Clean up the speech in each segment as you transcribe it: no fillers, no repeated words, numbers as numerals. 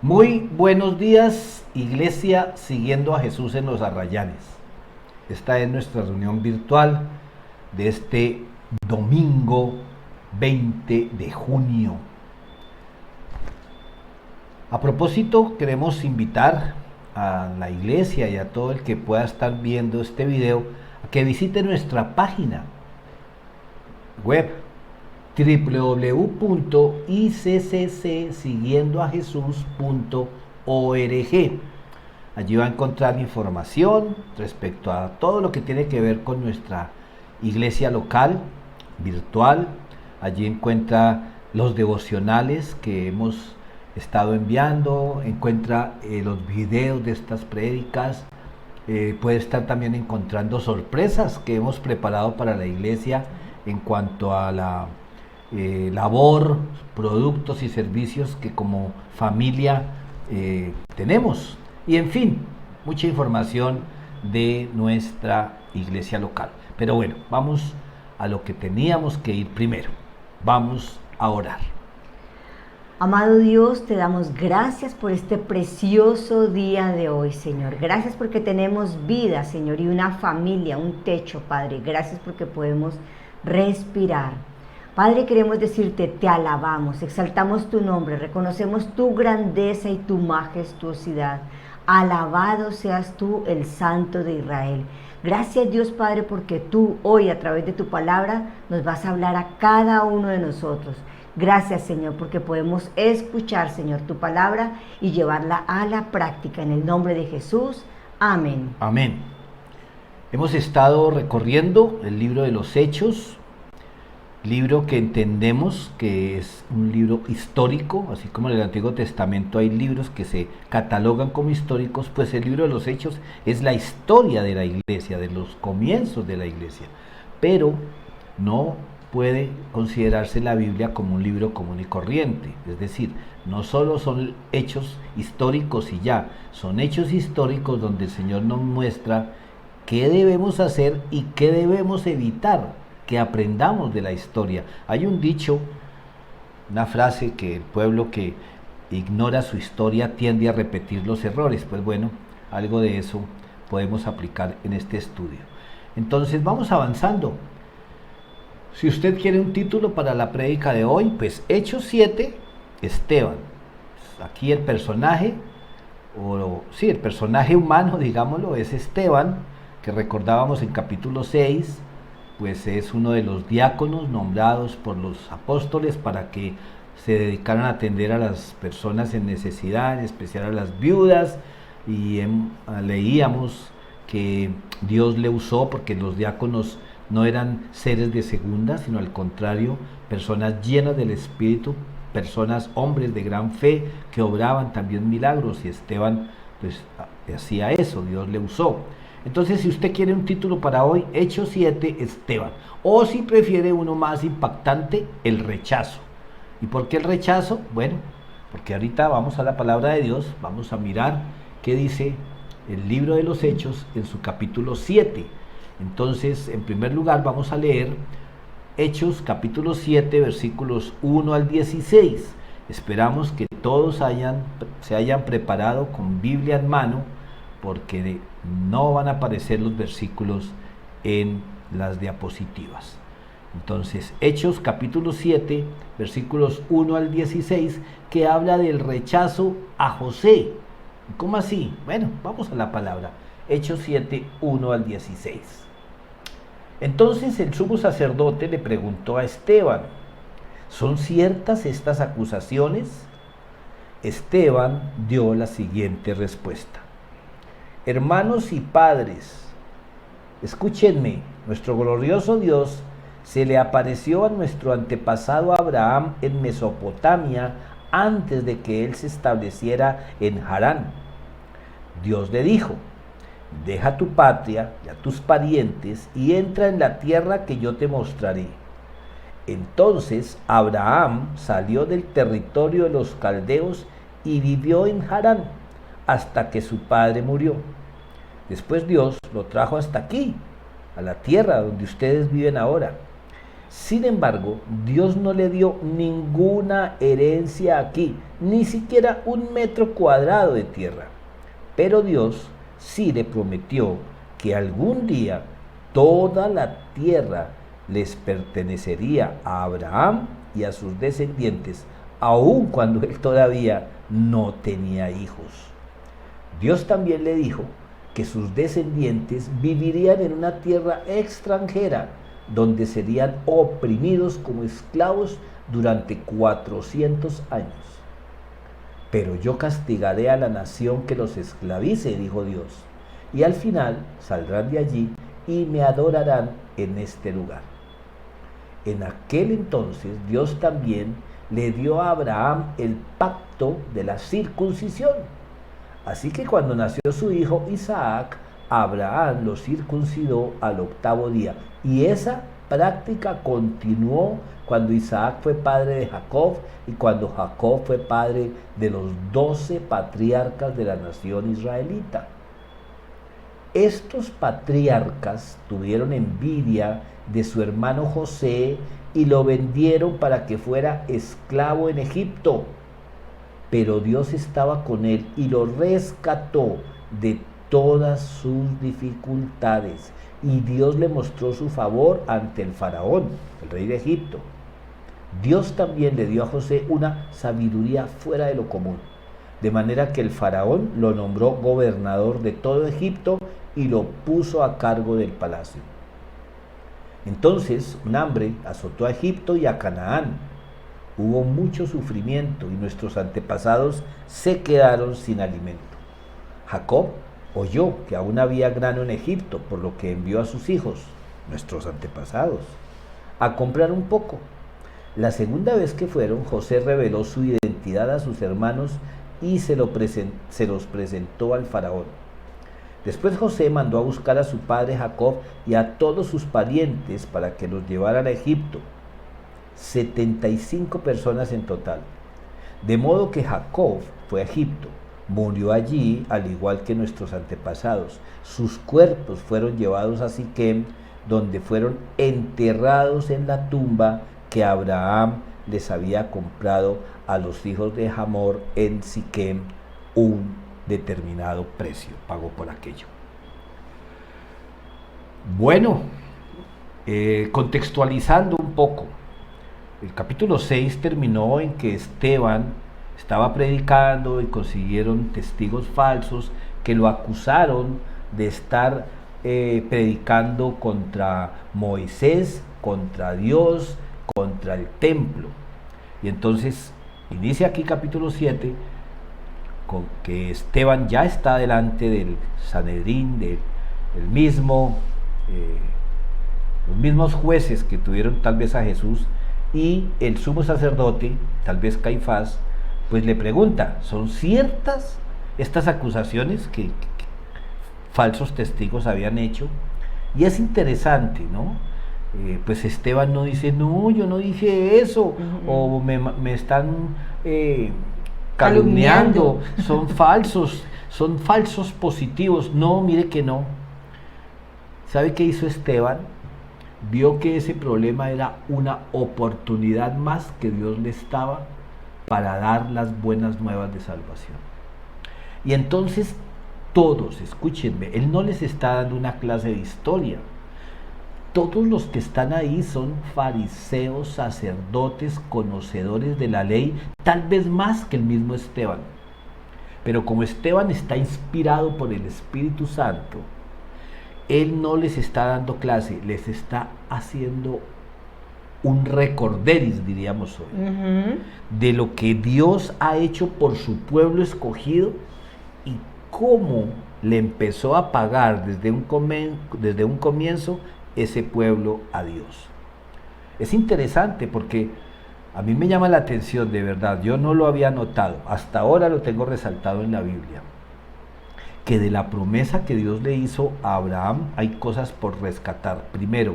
Muy buenos días, Iglesia Siguiendo a Jesús en los Arrayanes. Esta es nuestra reunión virtual de este domingo 20 de junio. A propósito, queremos invitar a la iglesia y a todo el que pueda estar viendo este video a que visite nuestra página web www.icccSiguiendoaJesus.org. Allí va a encontrar información respecto a todo lo que tiene que ver con nuestra iglesia local, virtual. Allí encuentra los devocionales que hemos estado enviando, encuentra los videos de estas prédicas, puede estar también encontrando sorpresas que hemos preparado para la iglesia en cuanto a la labor, productos y servicios que como familia tenemos. Y en fin, mucha información de nuestra iglesia local. Pero bueno, vamos a lo que teníamos que ir primero. Vamos a orar. Amado Dios, te damos gracias por este precioso día de hoy, Señor. Gracias porque tenemos vida, Señor, y una familia, un techo, Padre. Gracias porque podemos respirar. Padre, queremos decirte, te alabamos, exaltamos tu nombre, reconocemos tu grandeza y tu majestuosidad. Alabado seas tú, el Santo de Israel. Gracias, Dios Padre, porque tú hoy a través de tu palabra nos vas a hablar a cada uno de nosotros. Gracias, Señor, porque podemos escuchar, Señor, tu palabra y llevarla a la práctica. En el nombre de Jesús. Amén. Amén. Hemos estado recorriendo el libro de los Hechos, libro que entendemos que es un libro histórico, así como en el Antiguo Testamento hay libros que se catalogan como históricos, pues el libro de los Hechos es la historia de la iglesia, de los comienzos de la iglesia, pero no puede considerarse la Biblia como un libro común y corriente, es decir, no solo son hechos históricos y ya, son hechos históricos donde el Señor nos muestra qué debemos hacer y qué debemos evitar, que aprendamos de la historia. Hay un dicho, una frase que el pueblo que ignora su historia tiende a repetir los errores. Pues bueno, algo de eso podemos aplicar en este estudio. Entonces vamos avanzando. Si usted quiere un título para la prédica de hoy, pues Hechos 7, Esteban. Aquí el personaje, el personaje humano, digámoslo, es Esteban, que recordábamos en capítulo 6, pues es uno de los diáconos nombrados por los apóstoles para que se dedicaran a atender a las personas en necesidad, en especial a las viudas, y leíamos que Dios le usó porque los diáconos no eran seres de segunda, sino al contrario, personas llenas del Espíritu, personas, hombres de gran fe, que obraban también milagros, y Esteban pues hacía eso, Dios le usó. Entonces, si usted quiere un título para hoy, Hechos 7, Esteban. O si prefiere uno más impactante, el rechazo. ¿Y por qué el rechazo? Bueno, porque ahorita vamos a la palabra de Dios, vamos a mirar qué dice el libro de los Hechos en su capítulo 7. Entonces, en primer lugar, vamos a leer Hechos capítulo 7, versículos 1 al 16. Esperamos que todos se hayan preparado con Biblia en mano, porque no van a aparecer los versículos en las diapositivas. Entonces, Hechos capítulo 7, versículos 1 al 16, que habla del rechazo a José. ¿Cómo así? Bueno, vamos a la palabra. Hechos 7, 1 al 16. Entonces el sumo sacerdote le preguntó a Esteban: ¿son ciertas estas acusaciones? Esteban dio la siguiente respuesta: hermanos y padres, escúchenme, nuestro glorioso Dios se le apareció a nuestro antepasado Abraham en Mesopotamia antes de que él se estableciera en Harán. Dios le dijo: deja tu patria y a tus parientes y entra en la tierra que yo te mostraré. Entonces Abraham salió del territorio de los caldeos y vivió en Harán hasta que su padre murió. Después Dios lo trajo hasta aquí, a la tierra donde ustedes viven ahora. Sin embargo, Dios no le dio ninguna herencia aquí, ni siquiera 1 metro cuadrado de tierra. Pero Dios sí le prometió que algún día toda la tierra les pertenecería a Abraham y a sus descendientes, aun cuando él todavía no tenía hijos. Dios también le dijo que sus descendientes vivirían en una tierra extranjera, donde serían oprimidos como esclavos durante 400 años. Pero yo castigaré a la nación que los esclavice, dijo Dios, y al final saldrán de allí y me adorarán en este lugar. En aquel entonces Dios también le dio a Abraham el pacto de la circuncisión. Así que cuando nació su hijo Isaac, Abraham lo circuncidó al 8º día. Y esa práctica continuó cuando Isaac fue padre de Jacob y cuando Jacob fue padre de los 12 patriarcas de la nación israelita. Estos patriarcas tuvieron envidia de su hermano José y lo vendieron para que fuera esclavo en Egipto. Pero Dios estaba con él y lo rescató de todas sus dificultades. Y Dios le mostró su favor ante el faraón, el rey de Egipto. Dios también le dio a José una sabiduría fuera de lo común, de manera que el faraón lo nombró gobernador de todo Egipto y lo puso a cargo del palacio. Entonces un hambre azotó a Egipto y a Canaán. Hubo mucho sufrimiento y nuestros antepasados se quedaron sin alimento. Jacob oyó que aún había grano en Egipto, por lo que envió a sus hijos, nuestros antepasados, a comprar un poco. La segunda vez que fueron, José reveló su identidad a sus hermanos y se los presentó al faraón. Después José mandó a buscar a su padre Jacob y a todos sus parientes para que los llevaran a Egipto. 75 personas en total. De modo que Jacob fue a Egipto, murió allí al igual que nuestros antepasados. Sus cuerpos fueron llevados a Siquem, donde fueron enterrados en la tumba que Abraham les había comprado a los hijos de Hamor en Siquem. Un determinado precio pagó por aquello. Bueno, contextualizando un poco, el capítulo 6 terminó en que Esteban estaba predicando y consiguieron testigos falsos que lo acusaron de estar predicando contra Moisés, contra Dios, contra el templo. Y entonces inicia aquí capítulo 7 con que Esteban ya está delante del Sanedrín, los mismos jueces que tuvieron tal vez a Jesús, y el sumo sacerdote, tal vez Caifás, pues le pregunta, ¿son ciertas estas acusaciones que falsos testigos habían hecho? Y es interesante, ¿no? Pues Esteban no dice, no, yo no dije eso, o me están calumniando, son falsos positivos. No, mire que no. ¿Sabe qué hizo Esteban? Vio que ese problema era una oportunidad más que Dios le estaba para dar las buenas nuevas de salvación. Y entonces todos, escúchenme, él no les está dando una clase de historia. Todos los que están ahí son fariseos, sacerdotes, conocedores de la ley, tal vez más que el mismo Esteban. Pero como Esteban está inspirado por el Espíritu Santo, él no les está dando clase, les está haciendo un recorderis, diríamos hoy, de lo que Dios ha hecho por su pueblo escogido y cómo le empezó a pagar desde un comienzo ese pueblo a Dios. Es interesante porque a mí me llama la atención, de verdad, yo no lo había notado, hasta ahora lo tengo resaltado en la Biblia, que de la promesa que Dios le hizo a Abraham hay cosas por rescatar. Primero,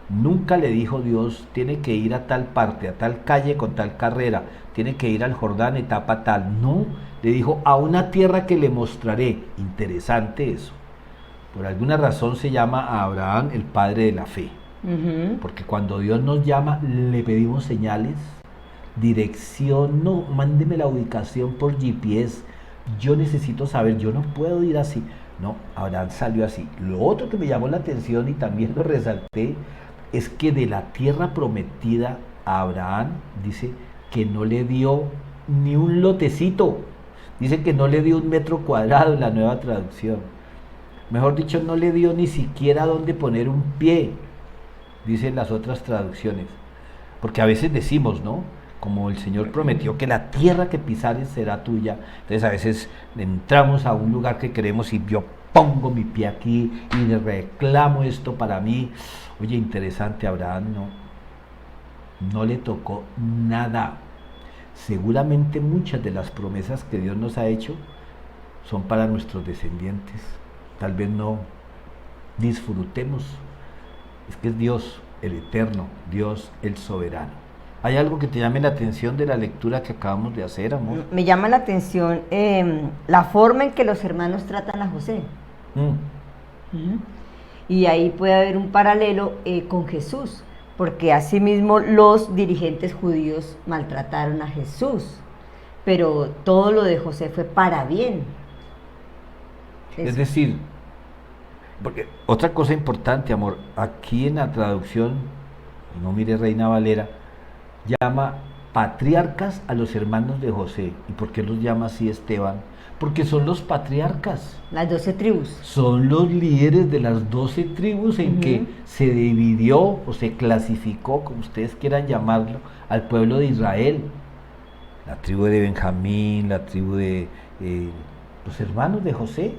nunca le dijo Dios, tiene que ir a tal parte, a tal calle con tal carrera, tiene que ir al Jordán etapa tal. No, le dijo a una tierra que le mostraré. Interesante eso. Por alguna razón se llama a Abraham el padre de la fe. Ujú. Porque cuando Dios nos llama, le pedimos señales, dirección, no, mándeme la ubicación por GPS, yo necesito saber, yo no puedo ir así. No, Abraham salió así. Lo otro que me llamó la atención y también lo resalté, es que de la tierra prometida a Abraham, dice que no le dio ni un lotecito, dice que no le dio un metro cuadrado en la Nueva Traducción. Mejor dicho, no le dio ni siquiera dónde poner un pie, dicen las otras traducciones. Porque a veces decimos, ¿no? Como el Señor prometió que la tierra que pisares será tuya. Entonces a veces entramos a un lugar que queremos y yo pongo mi pie aquí y le reclamo esto para mí. Oye, interesante, Abraham no le tocó nada. Seguramente muchas de las promesas que Dios nos ha hecho son para nuestros descendientes. Tal vez no disfrutemos. Es que es Dios el eterno, Dios el soberano. ¿Hay algo que te llame la atención de la lectura que acabamos de hacer, amor? Me llama la atención la forma en que los hermanos tratan a José. Ujú. Y ahí puede haber un paralelo con Jesús, porque asimismo los dirigentes judíos maltrataron a Jesús, pero todo lo de José fue para bien. Es decir, porque otra cosa importante, amor, aquí en la traducción, no mire Reina Valera, llama patriarcas a los hermanos de José. ¿Y por qué los llama así Esteban? Porque son los patriarcas. Las 12 tribus. Son los líderes de las 12 tribus en que se dividió o se clasificó, como ustedes quieran llamarlo, al pueblo de Israel. La tribu de Benjamín, la tribu de los hermanos de José.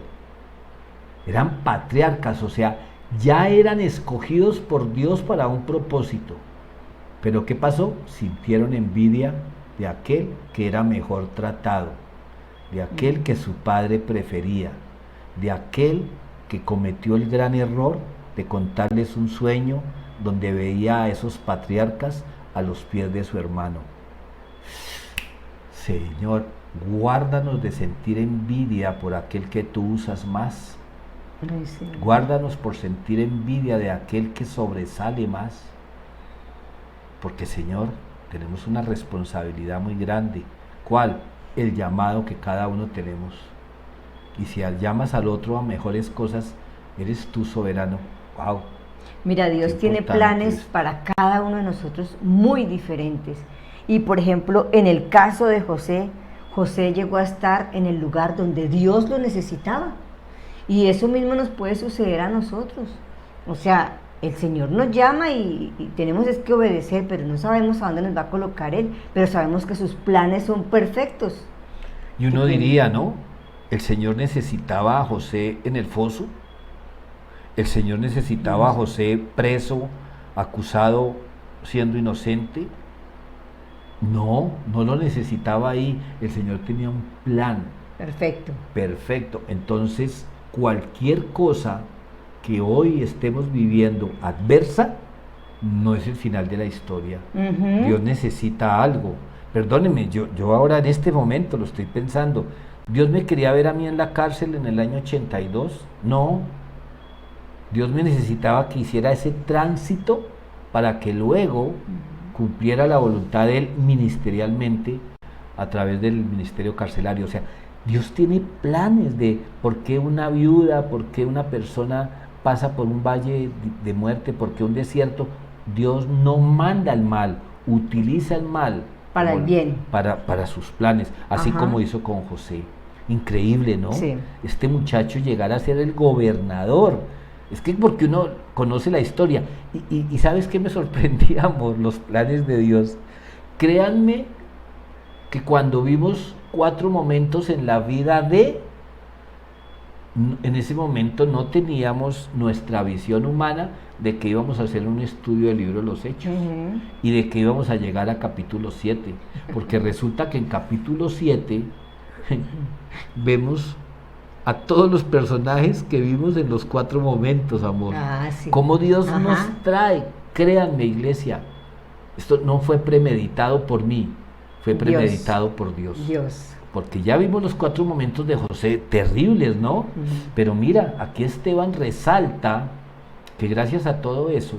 Eran patriarcas, o sea, ya eran escogidos por Dios para un propósito. Pero ¿qué pasó? Sintieron envidia de aquel que era mejor tratado, de aquel que su padre prefería, de aquel que cometió el gran error de contarles un sueño donde veía a esos patriarcas a los pies de su hermano. Señor, guárdanos de sentir envidia por aquel que tú usas más. Ay, sí. Guárdanos por sentir envidia de aquel que sobresale más. Porque, Señor, tenemos una responsabilidad muy grande. ¿Cuál? El llamado que cada uno tenemos. Y si llamas al otro a mejores cosas, eres tú soberano. ¡Wow! Mira, Dios tiene planes para cada uno de nosotros muy diferentes. Y por ejemplo, en el caso de José, José llegó a estar en el lugar donde Dios lo necesitaba. Y eso mismo nos puede suceder a nosotros. O sea, el Señor nos llama y tenemos es que obedecer, pero no sabemos a dónde nos va a colocar Él, pero sabemos que sus planes son perfectos. Y uno diría, ¿no? El Señor necesitaba a José en el foso. El Señor necesitaba a José preso, acusado, siendo inocente. No, no lo necesitaba ahí. El Señor tenía un plan. Perfecto. Perfecto. Entonces, cualquier cosa que hoy estemos viviendo adversa, no es el final de la historia. Dios necesita algo. Perdónenme, yo ahora en este momento lo estoy pensando. ¿Dios me quería ver a mí en la cárcel en el año 82? No. Dios me necesitaba que hiciera ese tránsito para que luego cumpliera la voluntad de Él ministerialmente a través del ministerio carcelario. O sea, Dios tiene planes de por qué una viuda, por qué una persona pasa por un valle de muerte, por qué un desierto. Dios no manda el mal, utiliza el mal para el bien, para sus planes, así como hizo con José. Increíble, ¿no? Sí. Este muchacho llegar a ser el gobernador. Es que porque uno conoce la historia. Y ¿sabes qué me sorprendía, amor? Los planes de Dios. Créanme que cuando vimos 4 momentos en la vida en ese momento no teníamos nuestra visión humana de que íbamos a hacer un estudio del libro de los Hechos y de que íbamos a llegar a capítulo 7, porque resulta que en capítulo 7 vemos a todos los personajes que vimos en los 4 momentos, amor. Sí. Cómo Dios nos trae. Créanme, iglesia, esto no fue premeditado por mí, fue premeditado por Dios. Porque ya vimos los 4 momentos de José terribles, ¿no? Pero mira, aquí Esteban resalta que gracias a todo eso,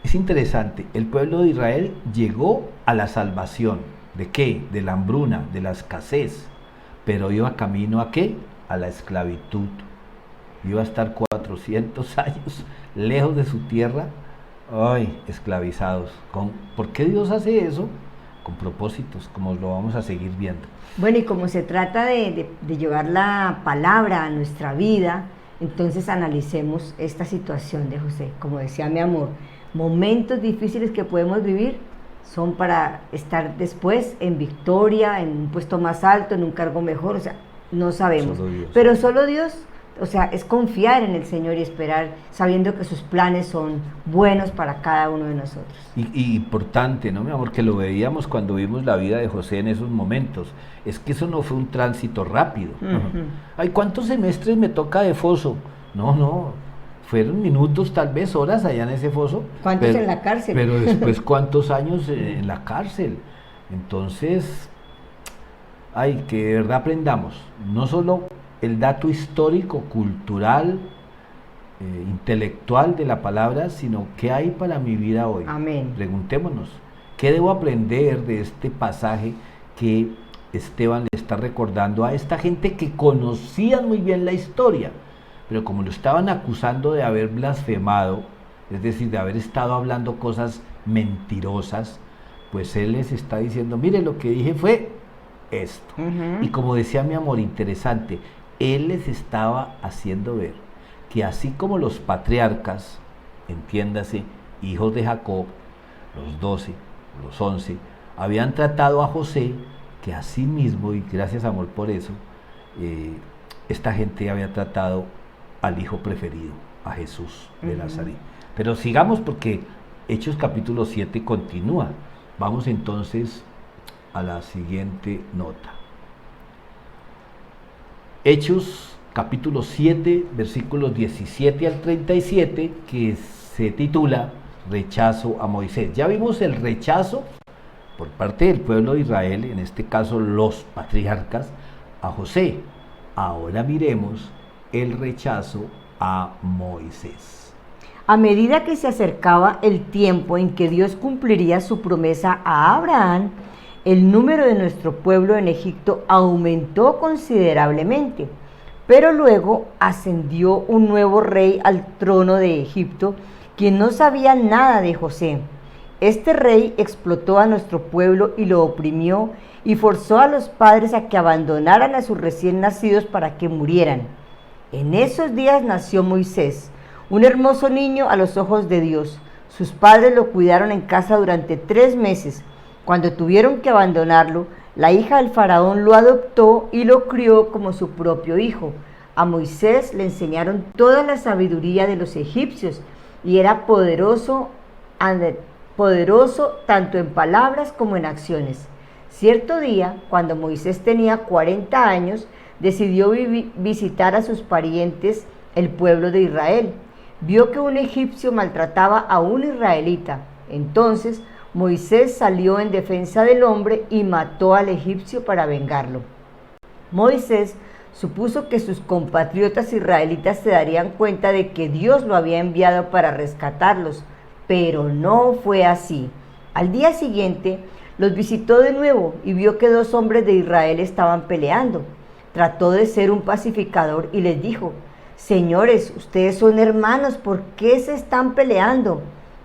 Es interesante, el pueblo de Israel llegó a la salvación. ¿De qué? De la hambruna, de la escasez. Pero iba camino ¿a qué? A la esclavitud. Iba a estar 400 años lejos de su tierra, ay, esclavizados. ¿Por qué Dios hace eso? Con propósitos, como lo vamos a seguir viendo. Bueno, y como se trata de llevar la palabra a nuestra vida, entonces analicemos esta situación de José. Como decía mi amor, momentos difíciles que podemos vivir son para estar después en victoria, en un puesto más alto, en un cargo mejor, o sea, no sabemos. Pero solo Dios, o sea, es confiar en el Señor y esperar sabiendo que sus planes son buenos para cada uno de nosotros. Y importante, ¿no, mi amor? Que lo veíamos cuando vimos la vida de José en esos momentos. Es que eso no fue un tránsito rápido. Ay, ¿cuántos semestres me toca de foso? No, fueron minutos, tal vez horas allá en ese foso. ¿Cuántos en la cárcel? Pero después, ¿cuántos años en la cárcel? Entonces, ay, que de verdad aprendamos, no solo el dato histórico, cultural, intelectual de la palabra, sino qué hay para mi vida hoy. Amén. Preguntémonos, ¿qué debo aprender de este pasaje que Esteban le está recordando a esta gente que conocían muy bien la historia, pero como lo estaban acusando de haber blasfemado, es decir, de haber estado hablando cosas mentirosas, pues él les está diciendo, mire, lo que dije fue esto. Y como decía mi amor, interesante, él les estaba haciendo ver que así como los patriarcas, entiéndase, hijos de Jacob, los 12, los 11, habían tratado a José, que así mismo, y gracias amor por eso, esta gente había tratado al hijo preferido, a Jesús de Nazaret. Pero sigamos porque Hechos capítulo 7 continúa. Vamos entonces a la siguiente nota. Hechos capítulo 7, versículos 17 al 37, que se titula Rechazo a Moisés. Ya vimos el rechazo por parte del pueblo de Israel, en este caso los patriarcas, a José. Ahora miremos el rechazo a Moisés. A medida que se acercaba el tiempo en que Dios cumpliría su promesa a Abraham, el número de nuestro pueblo en Egipto aumentó considerablemente. Pero luego ascendió un nuevo rey al trono de Egipto, quien no sabía nada de José. Este rey explotó a nuestro pueblo y lo oprimió y forzó a los padres a que abandonaran a sus recién nacidos para que murieran. En esos días nació Moisés, un hermoso niño a los ojos de Dios. Sus padres lo cuidaron en casa durante 3 meses. Cuando tuvieron que abandonarlo, la hija del faraón lo adoptó y lo crió como su propio hijo. A Moisés le enseñaron toda la sabiduría de los egipcios y era poderoso tanto en palabras como en acciones. Cierto día, cuando Moisés tenía 40 años, decidió visitar a sus parientes, el pueblo de Israel. Vio que un egipcio maltrataba a un israelita. Entonces Moisés salió en defensa del hombre y mató al egipcio para vengarlo. Moisés supuso que sus compatriotas israelitas se darían cuenta de que Dios lo había enviado para rescatarlos, pero no fue así. Al día siguiente los visitó de nuevo y vio que 2 hombres de Israel estaban peleando. Trató de ser un pacificador y les dijo: señores, ustedes son hermanos, ¿por qué se están peleando?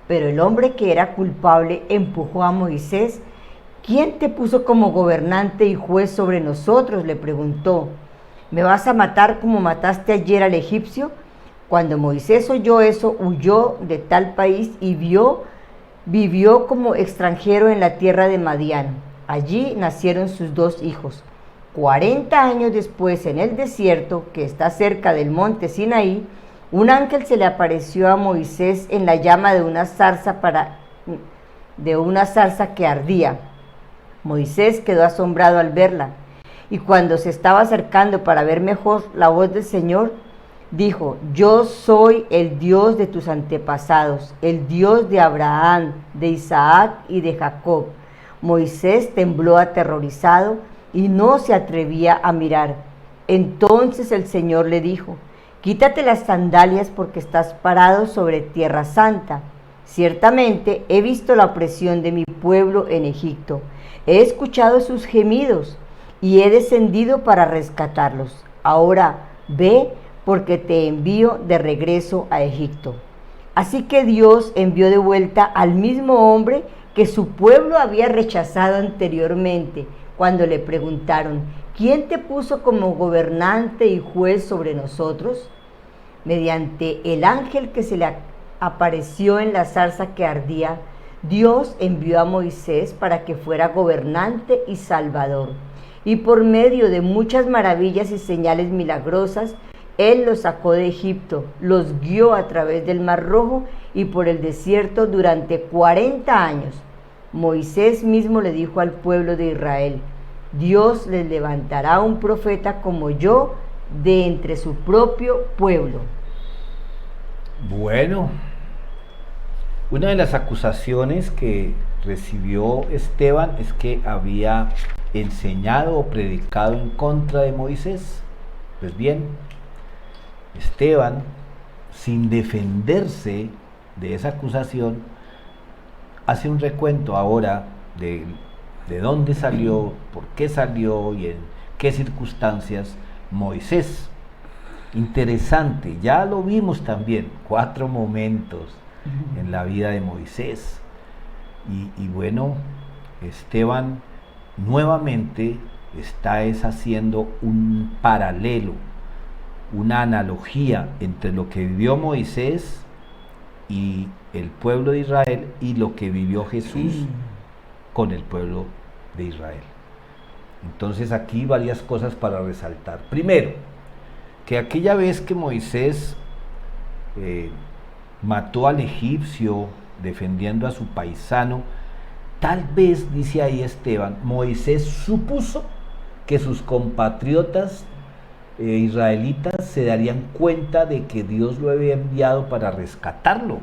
Pero el hombre que era culpable empujó a Moisés. ¿Quién te puso como gobernante y juez sobre nosotros?, le preguntó. ¿Me vas a matar como mataste ayer al egipcio? Cuando Moisés oyó eso, huyó de tal país y vivió como extranjero en la tierra de Madián. Allí nacieron sus 2 hijos. 40 años después, en el desierto, que está cerca del monte Sinaí, un ángel se le apareció a Moisés en la llama de una zarza que ardía. Moisés quedó asombrado al verla, y cuando se estaba acercando para ver mejor la voz del Señor, dijo: yo soy el Dios de tus antepasados, el Dios de Abraham, de Isaac y de Jacob. Moisés tembló aterrorizado y no se atrevía a mirar. Entonces el Señor le dijo: quítate las sandalias porque estás parado sobre tierra santa. Ciertamente he visto la opresión de mi pueblo en Egipto, he escuchado sus gemidos y he descendido para rescatarlos. Ahora ve, porque te envío de regreso a Egipto. Así que Dios envió de vuelta al mismo hombre que su pueblo había rechazado anteriormente, cuando le preguntaron: ¿quién te puso como gobernante y juez sobre nosotros? Mediante el ángel que se le apareció en la zarza que ardía, Dios envió a Moisés para que fuera gobernante y salvador. Y por medio de muchas maravillas y señales milagrosas, Él los sacó de Egipto, los guió a través del Mar Rojo y por el desierto durante 40 años. Moisés mismo le dijo al pueblo de Israel: Dios les levantará un profeta como yo de entre su propio pueblo. Bueno, una de las acusaciones que recibió Esteban es que había enseñado o predicado en contra de Moisés. Pues bien, Esteban, sin defenderse de esa acusación, hace un recuento ahora de dónde salió, por qué salió y en qué circunstancias Moisés. Interesante, ya lo vimos también, 4 momentos en la vida de Moisés. Y bueno, Esteban nuevamente está haciendo un paralelo, una analogía entre lo que vivió Moisés y el pueblo de Israel y lo que vivió Jesús con el pueblo de Israel. Entonces aquí varias cosas para resaltar. Primero, que aquella vez que Moisés mató al egipcio defendiendo a su paisano, tal vez, dice ahí Esteban, Moisés supuso que sus compatriotas israelitas se darían cuenta de que Dios lo había enviado para rescatarlo.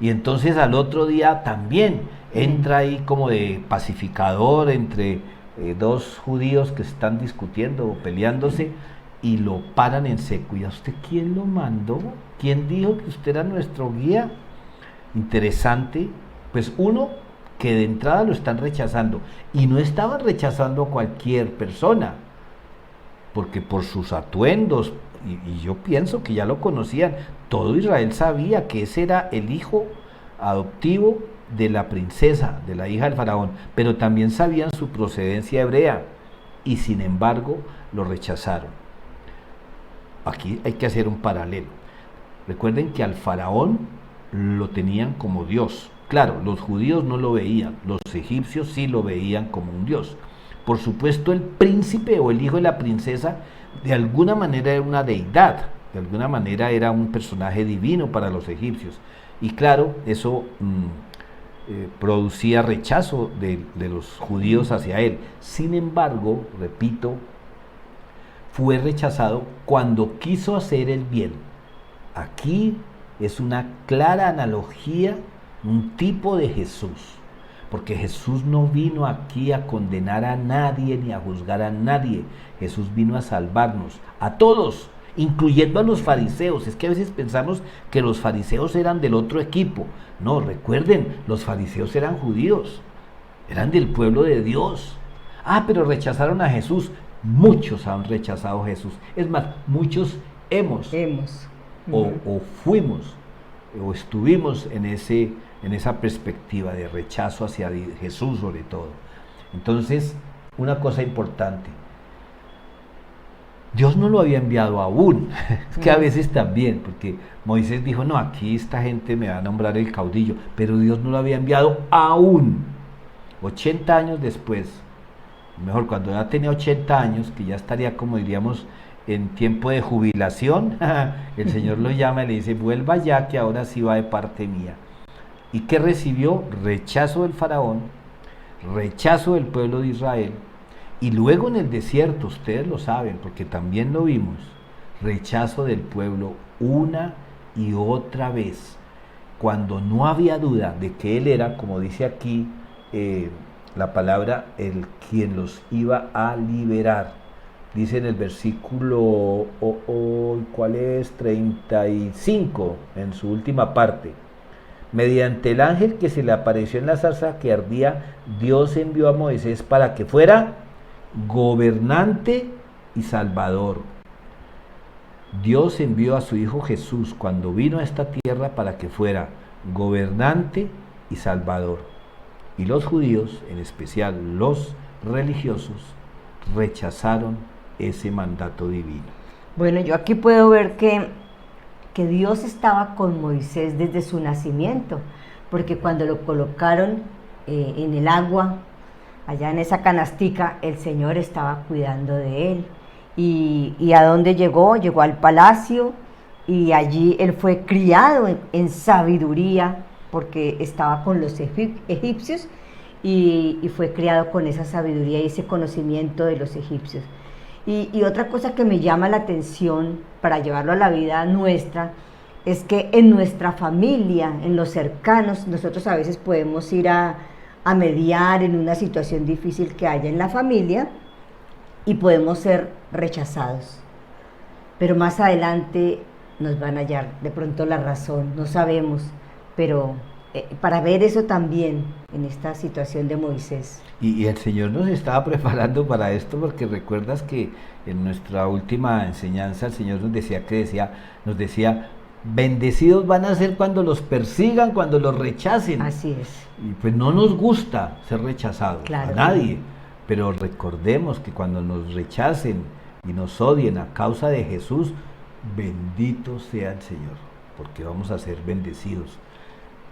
Y entonces al otro día también entra ahí como de pacificador entre 2 judíos que están discutiendo o peleándose, y lo paran en seco. ¿Y a usted quién lo mandó? ¿Quién dijo que usted era nuestro guía? Interesante. Pues uno, que de entrada lo están rechazando, y no estaban rechazando a cualquier persona, porque por sus atuendos, y yo pienso que ya lo conocían, todo Israel sabía que ese era el hijo adoptivo de la princesa, de la hija del faraón, pero también sabían su procedencia hebrea, y sin embargo lo rechazaron. Aquí hay que hacer un paralelo. Recuerden que al faraón lo tenían como Dios. Claro, los judíos no lo veían, los egipcios sí lo veían como un Dios. Por supuesto, el príncipe o el hijo de la princesa de alguna manera era una deidad, de alguna manera era un personaje divino para los egipcios. Y claro, eso producía rechazo de los judíos hacia él. Sin embargo, repito, fue rechazado cuando quiso hacer el bien. Aquí es una clara analogía, un tipo de Jesús, porque Jesús no vino aquí a condenar a nadie ni a juzgar a nadie. Jesús vino a salvarnos, a todos, incluyendo a los fariseos. Es que a veces pensamos que los fariseos eran del otro equipo. No, recuerden, los fariseos eran judíos, eran del pueblo de Dios. Ah, pero rechazaron a Jesús. Muchos han rechazado a Jesús. Es más, muchos hemos. O fuimos, o estuvimos en esa perspectiva de rechazo hacia Jesús sobre todo. Entonces, una cosa importante, Dios no lo había enviado aún. Es que a veces también, porque Moisés dijo, no, aquí esta gente me va a nombrar el caudillo, pero Dios no lo había enviado aún. 80 años después, mejor cuando ya tenía 80 años, que ya estaría, como diríamos, en tiempo de jubilación, el Señor lo llama y le dice, vuelva ya, que ahora sí va de parte mía. ¿Y qué recibió? Rechazo del faraón, rechazo del pueblo de Israel, y luego en el desierto, ustedes lo saben, porque también lo vimos, rechazo del pueblo una y otra vez, cuando no había duda de que Él era, como dice aquí la palabra, el quien los iba a liberar. Dice en el versículo, ¿cuál es? 35, en su última parte. mediante el ángel que se le apareció en la zarza que ardía, Dios envió a Moisés para que fuera gobernante y salvador. Dios envió a su Hijo Jesús cuando vino a esta tierra para que fuera gobernante y salvador. Y los judíos, en especial los religiosos, rechazaron ese mandato divino. Bueno, yo aquí puedo ver que Dios estaba con Moisés desde su nacimiento, porque cuando lo colocaron en el agua, allá en esa canastica, el Señor estaba cuidando de él. ¿Y a dónde llegó? Llegó al palacio y allí él fue criado en sabiduría, porque estaba con los egipcios y fue criado con esa sabiduría y ese conocimiento de los egipcios. Y otra cosa que me llama la atención para llevarlo a la vida nuestra es que en nuestra familia, en los cercanos, nosotros a veces podemos ir a mediar en una situación difícil que haya en la familia y podemos ser rechazados. Pero más adelante nos van a hallar de pronto la razón, no sabemos, pero para ver eso también en esta situación de Moisés. Y el Señor nos estaba preparando para esto, porque recuerdas que en nuestra última enseñanza el Señor nos decía, bendecidos van a ser cuando los persigan, cuando los rechacen. Así es. Y pues no nos gusta ser rechazados, claro, a nadie, pero recordemos que cuando nos rechacen y nos odien a causa de Jesús, bendito sea el Señor, porque vamos a ser bendecidos.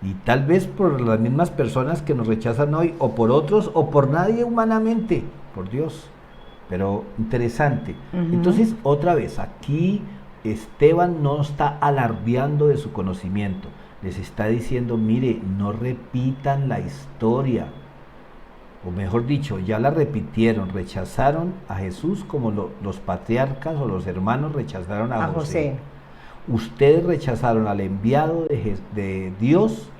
Y tal vez por las mismas personas que nos rechazan hoy, o por otros, o por nadie humanamente, por Dios. Pero interesante. Entonces, otra vez, aquí Esteban no está alardeando de su conocimiento. Les está diciendo, mire, no repitan la historia. O mejor dicho, ya la repitieron, rechazaron a Jesús como los patriarcas o los hermanos rechazaron a José. Ustedes rechazaron al enviado de Dios,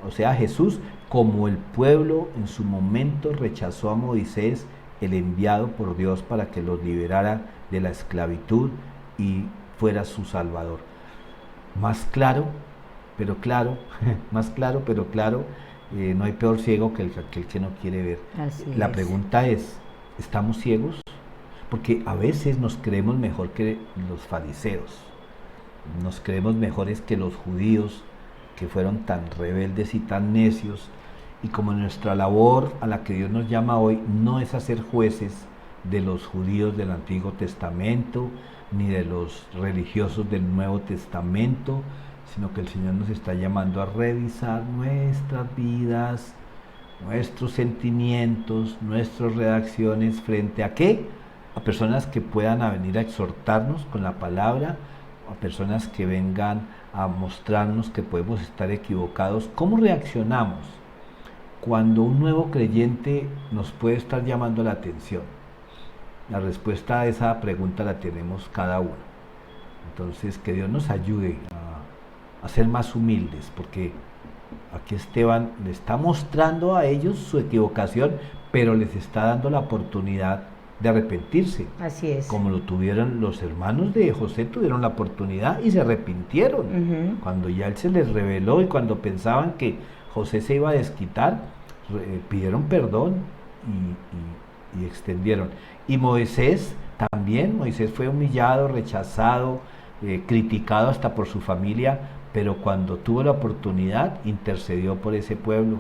o sea, Jesús, como el pueblo en su momento rechazó a Moisés, el enviado por Dios para que los liberara de la esclavitud y fuera su Salvador. Más claro, pero claro, más claro, pero claro, no hay peor ciego que aquel que no quiere ver. La pregunta es, ¿estamos ciegos? Porque a veces nos creemos mejor que los fariseos. Nos creemos mejores que los judíos, que fueron tan rebeldes y tan necios, y como nuestra labor a la que Dios nos llama hoy no es hacer jueces de los judíos del Antiguo Testamento, ni de los religiosos del Nuevo Testamento, sino que el Señor nos está llamando a revisar nuestras vidas, nuestros sentimientos, nuestras reacciones frente a ¿qué? A personas que puedan venir a exhortarnos con la palabra, a personas que vengan a mostrarnos que podemos estar equivocados. ¿Cómo reaccionamos cuando un nuevo creyente nos puede estar llamando la atención? La respuesta a esa pregunta la tenemos cada uno. Entonces, que Dios nos ayude a ser más humildes, porque aquí Esteban le está mostrando a ellos su equivocación, pero les está dando la oportunidad de arrepentirse. Así es. Como lo tuvieron los hermanos de José, tuvieron la oportunidad y se arrepintieron. Cuando ya él se les reveló y cuando pensaban que José se iba a desquitar, pidieron perdón y extendieron. Y Moisés también, Moisés fue humillado, rechazado, criticado hasta por su familia, pero cuando tuvo la oportunidad intercedió por ese pueblo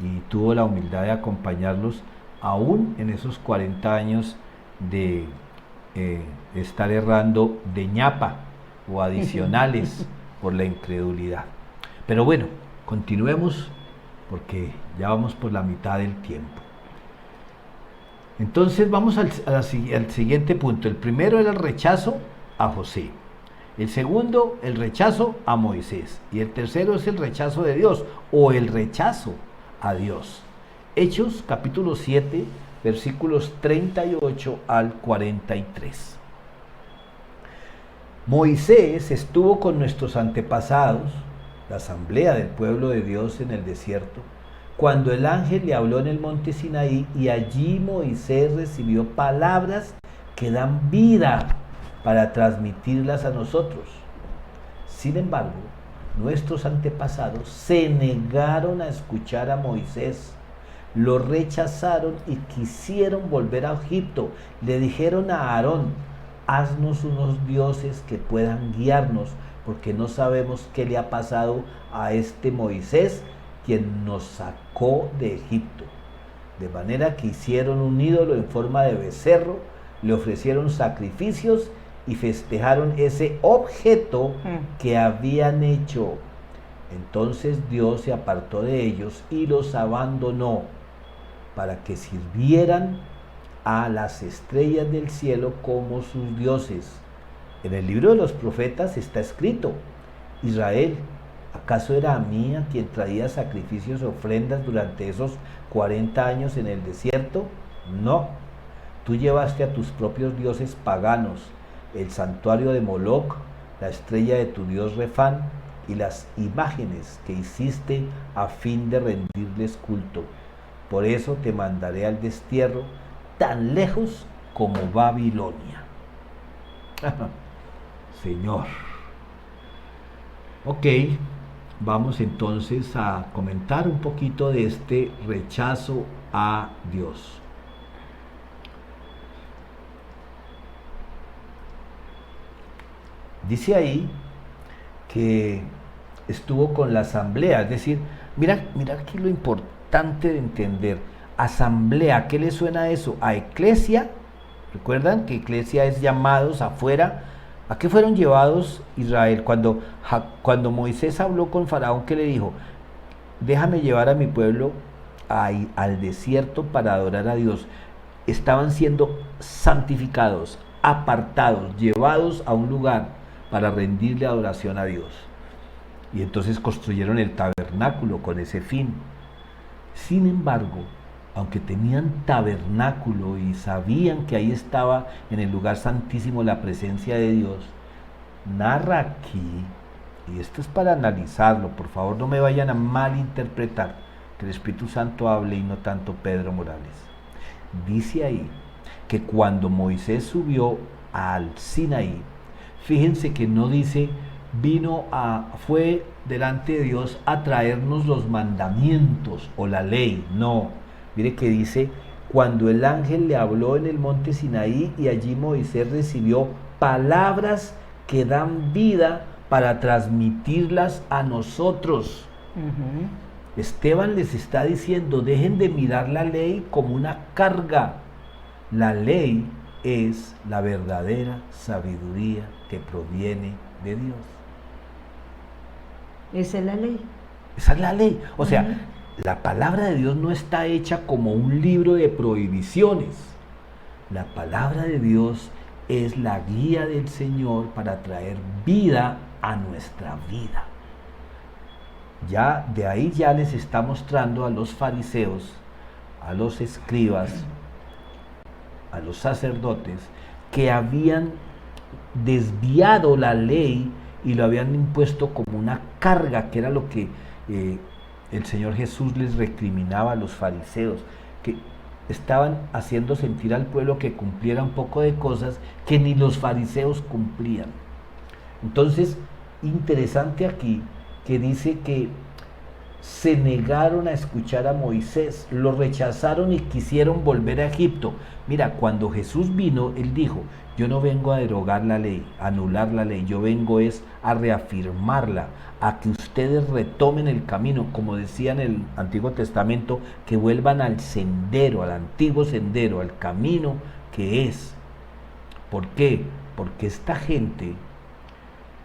y tuvo la humildad de acompañarlos aún en esos 40 años de estar errando de ñapa o adicionales por la incredulidad. Pero bueno, continuemos porque ya vamos por la mitad del tiempo. Entonces vamos al siguiente punto. El primero era el rechazo a José. El segundo, el rechazo a Moisés. Y el tercero es el rechazo de Dios o el rechazo a Dios. Hechos capítulo 7, versículos 38 al 43. Moisés estuvo con nuestros antepasados, la asamblea del pueblo de Dios en el desierto, cuando el ángel le habló en el monte Sinaí, y allí Moisés recibió palabras que dan vida para transmitirlas a nosotros. Sin embargo, nuestros antepasados se negaron a escuchar a Moisés, lo rechazaron y quisieron volver a Egipto. Le dijeron a Aarón: haznos unos dioses que puedan guiarnos, porque no sabemos qué le ha pasado a este Moisés, quien nos sacó de Egipto. De manera que hicieron un ídolo en forma de becerro, le ofrecieron sacrificios y festejaron ese objeto que habían hecho. Entonces Dios se apartó de ellos y los abandonó para que sirvieran a las estrellas del cielo como sus dioses. En el libro de los profetas está escrito: Israel, ¿acaso era a mí a quien traía sacrificios y ofrendas durante esos 40 años en el desierto? No, tú llevaste a tus propios dioses paganos, el santuario de Moloc, la estrella de tu dios Refán y las imágenes que hiciste a fin de rendirles culto. Por eso te mandaré al destierro, tan lejos como Babilonia. Señor. Ok, vamos entonces a comentar un poquito de este rechazo a Dios. Dice ahí que estuvo con la asamblea, es decir, mira aquí lo importante de entender. Asamblea, ¿qué le suena a eso? A eclesia. ¿Recuerdan que eclesia es llamados afuera? ¿A qué fueron llevados Israel? Cuando Moisés habló con Faraón, ¿qué le dijo? Déjame llevar a mi pueblo al desierto para adorar a Dios. Estaban siendo santificados, apartados, llevados a un lugar para rendirle adoración a Dios. Y entonces construyeron el tabernáculo con ese fin. Sin embargo, aunque tenían tabernáculo y sabían que ahí estaba en el lugar santísimo la presencia de Dios, narra aquí, y esto es para analizarlo, por favor no me vayan a malinterpretar, que el Espíritu Santo hable y no tanto Pedro Morales. Dice ahí que cuando Moisés subió al Sinaí, fíjense que no dice fue delante de Dios a traernos los mandamientos o la ley, no. Mire que dice: cuando el ángel le habló en el monte Sinaí, y allí Moisés recibió palabras que dan vida para transmitirlas a nosotros. Esteban les está diciendo: dejen de mirar la ley como una carga. La ley es la verdadera sabiduría que proviene de Dios. Esa es la ley. Esa es la ley. O sea, la palabra de Dios no está hecha como un libro de prohibiciones. La palabra de Dios es la guía del Señor para traer vida a nuestra vida. Ya de ahí ya les está mostrando a los fariseos, a los escribas, a los sacerdotes, que habían desviado la ley y lo habían impuesto como una carga, que era lo que el Señor Jesús les recriminaba a los fariseos, que estaban haciendo sentir al pueblo que cumpliera un poco de cosas que ni los fariseos cumplían. Entonces, interesante aquí que dice que se negaron a escuchar a Moisés, lo rechazaron y quisieron volver a Egipto. Mira, cuando Jesús vino, Él dijo: yo no vengo a derogar la ley, a anular la ley, yo vengo es a reafirmarla, a que ustedes retomen el camino, como decía en el Antiguo Testamento, que vuelvan al sendero, al antiguo sendero, al camino que es. ¿Por qué? Porque esta gente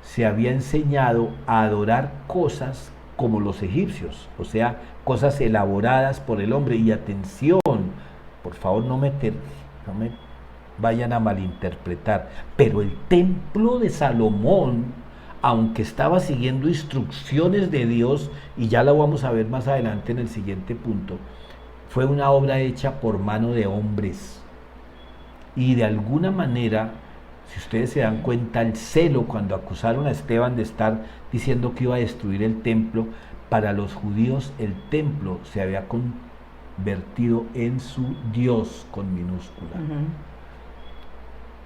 se había enseñado a adorar cosas como los egipcios, o sea, cosas elaboradas por el hombre. Y atención, por favor no me vayan a malinterpretar, pero el templo de Salomón, aunque estaba siguiendo instrucciones de Dios, y ya lo vamos a ver más adelante en el siguiente punto, fue una obra hecha por mano de hombres. Y de alguna manera, si ustedes se dan cuenta, el celo cuando acusaron a Esteban de estar diciendo que iba a destruir el templo, para los judíos el templo se había convertido en su Dios con minúscula.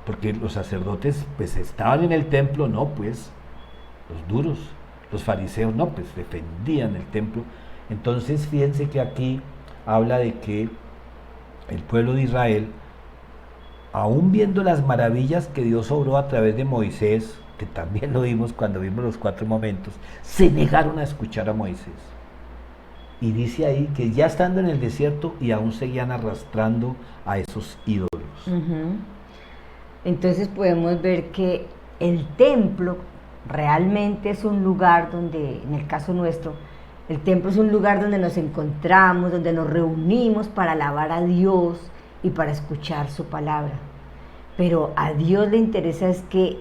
Porque los sacerdotes pues estaban en el templo, no pues, los duros, Los fariseos no, pues defendían el templo. Entonces fíjense que aquí habla de que el pueblo de Israel, aún viendo las maravillas que Dios obró a través de Moisés, que también lo vimos cuando vimos los 4 momentos, se negaron a escuchar a Moisés. Y dice ahí que ya estando en el desierto y aún seguían arrastrando a esos ídolos. Entonces podemos ver que el templo realmente es un lugar donde, en el caso nuestro, el templo es un lugar donde nos encontramos, donde nos reunimos para alabar a Dios y para escuchar su palabra. Pero a Dios le interesa es que